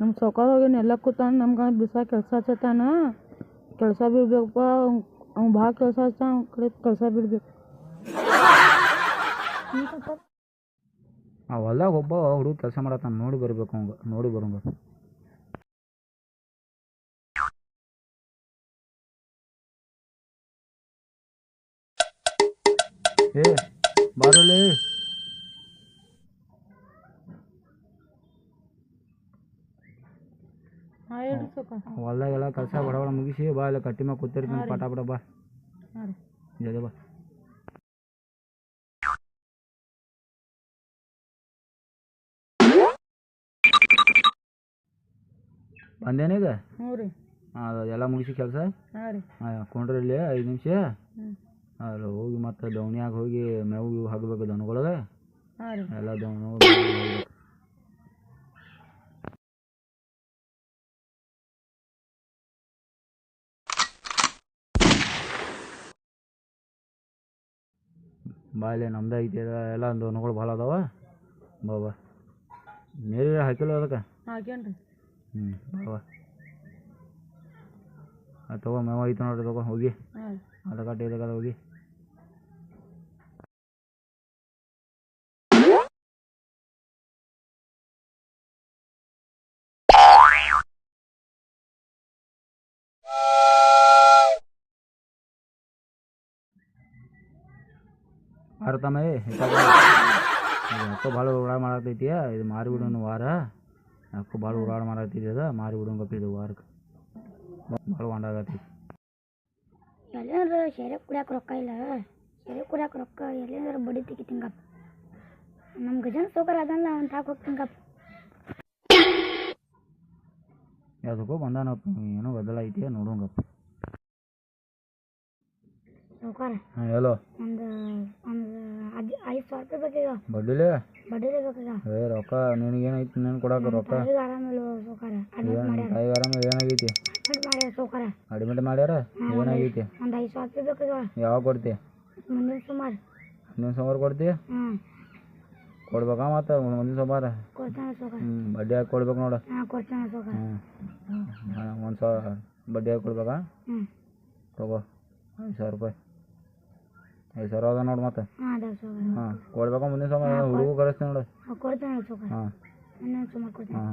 ನಮ್ಮ ಸೌಕಾರ ಹೋಗಿ ಎಲ್ಲ ಕೂತಾನ ನಮ್ಗೆ ಬಿಸ ಕೆಲಸ ಹಚ್ಚತಾನ ಕೆಲಸ ಬಿಡ್ಬೇಕಪ್ಪ ಅವ್ನು ಭಾಳ ಕೆಲಸ ಹಚ್ಚ ಅವ್ನ ಕಡೆ ಕೆಲಸ ಬಿಡ್ಬೇಕು ಆ ಹೊಲ್ದಾಗ ಒಬ್ಬ ಹುಡುಗ ಕೆಲಸ ಮಾಡತ್ತಾನ ನೋಡಿ ಬರ್ಬೇಕು ಅವಂಗೆ ನೋಡಿ ಬರೋಂಗ ಏ ಬಾರಲ್ಲಿ ಹಾಂ ಹೇಳ್ರಿ ಸೌಕಾರ ಹೊಲ್ದಾಗೆಲ್ಲ ಕೆಲಸ ಬಡಬಡ ಮುಗಿಸಿ ಬಾ ಇಲ್ಲ ಕಟ್ಟಿ ಮ್ಯಾಗ ಕೂತಿರ್ತೀನಿ ಪಟ ಪಟ ಬಾ ಹಾಂ ರೀ ಜಲ್ದಿ ಬಾ ಬಂದೇನೀಗ ಹ್ಞೂ ರೀ ಎಲ್ಲ ಮುಗಿಸಿ ಕೆಲಸ ಹಾಂ ರೀ ಕೊಂಡ್ರಿ ಇಲ್ಲಿ 5 ನಿಮಿಷ ಹ್ಞೂ ಅಲ್ಲಿ ಹೋಗಿ ಮತ್ತೆ ದವಣಿಯಾಗ ಹೋಗಿ ಮೇವು ಇವು ಹಾಕಬೇಕು ದನಗಳಿಗೆ ಹಾಂ ರೀ ಎಲ್ಲ ದವಣ ಬಾ ಇಲ್ಲಿ ನಮ್ದು ಐತಿ ಎಲ್ಲ ದನಗಳು ಭಾಳ ಅದಾವ ಬಾ ಬಾ ನೀರು ಹಾಕಿಲ್ಲ ಅದಕ್ಕೆ ಹಾಕ್ಯಾನ್ರಿ ಬಾ ಬಾ ತಗೋ ಮೇವು ಐತೆ ನೋಡ್ರಿ ತಗೋ ಹೋಗಿ ಹಾಂ ಅದಕ್ಕೆ ಇದಕ್ಕೆ ಹೋಗಿ ಮಾರತಮ್ಮ ಯಾಕೋ ಭಾಳ ಓಡಾಡ ಮಾಡತೈತಿ ಇದು ಮಾರಿ ಬಿಡೋಣ ವಾರ ಯಾಕೋ ಭಾಳ ಓಡಾಡ ಮಾಡತೈತಿ ಅದ ಮಾರಿ ಬಿಡೋಣ ಗಪ್ಪಿದು ವಾರಕ್ಕೆ ಭಾಳ ಒಂಡಾಗತ್ತೈತಿ ಎಲ್ಲಾರು ಶೇರೆ ಕುಡಿಯಾಕ ರೊಕ್ಕ ಇಲ್ಲ ಶೇರೆ ಕುಡಿಯಾಕ ರೊಕ್ಕ ಎಲ್ಲೇನಾರು ಬಡಿ ತೆಗಿತೀಂಗಪ್ಪ ನಮ್ಮ ಗಜನ್ ಸೌಕರ ಅದಲ್ಲ ಅವ್ನು ತಾಕ ಹೋಗ್ತೀಂಗಪ್ಪ ಯಾವುದಕ್ಕೋ ಬಂದಾನಪ್ಪ ಏನೋ ಬದಲ ಐತಿ ನೋಡೋಂಗಪ್ಪ ಸೌಕರ ಹಾಂ ಹೇಳೋ ಒಂದು 5,000 ರೂಪಾಯಿ ಬೇಕೀಗ ಬಡ್ಡಿಲೇ ಬಡ್ಡಿಲೇ ಬೇಕೀಗ ರೊಕ್ಕ ನಿನಗೇನೈತಿ ನೀನು ಕೊಡಾಕ ರೊಕ್ಕ ತಾಯಿಗೆ ಆರಾಮಿಲ್ಲ ಸೌಕರ ಅಡ್ಮಿಟ್ ಮಾಡ್ಯಾರ ತಾಯಿಗೆ ಆರಾಮ ಏನಾಗೈತಿ ಅಡ್ಮಿಟ್ ಮಾಡ್ಯಾರ ಸೌಕರ ಅಡ್ಮಿಟ್ ಮಾಡ್ಯಾರ ಏನಾಗೈತಿ ಒಂದು 5,000 ರೂಪಾಯಿ ಬೇಕೀಗ ಯಾವಾಗ ಕೊಡ್ತಿ ಮುಂದಿನ ಸುಮಾರು ಮುಂದಿನ ಸೋಮವಾರ ಕೊಡ್ತಿ ಕೊಡ್ಬೇಕಾ ಮತ್ತೆ ಮುಂದಿನ ಸೋಮವಾರ ಕೊಡ್ತಾನೆ ಸೌಕರ ಬಡ್ಡಿ ಹಾಕಿ ಕೊಡ್ಬೇಕು ನೋಡು ಕೊಡ್ತಾನೆ ಸೌಕರ ಒಂದು ಸಾವಿರ ಬಡ್ಡಿ ಹಾಕಿ ಕೊಡ್ಬೇಕಾ ತಗೋ 5,000 ರೂಪಾಯಿ 5,000 ಅದ ನೋಡಿ ಮತ್ತೆ ಕೊಡ್ಬೇಕಾ ಮುಂದಿನ ಸೋಮವಾರ ಹುಡುಗ ಕಳಿಸ್ತೀನಿ ನೋಡು ಕೊಡ್ತಾನೆ ಸೌಕರ ಹಾಂ ಮುಂದಿನ ಸುಮಾರು ಕೊಡ್ತಾನೆ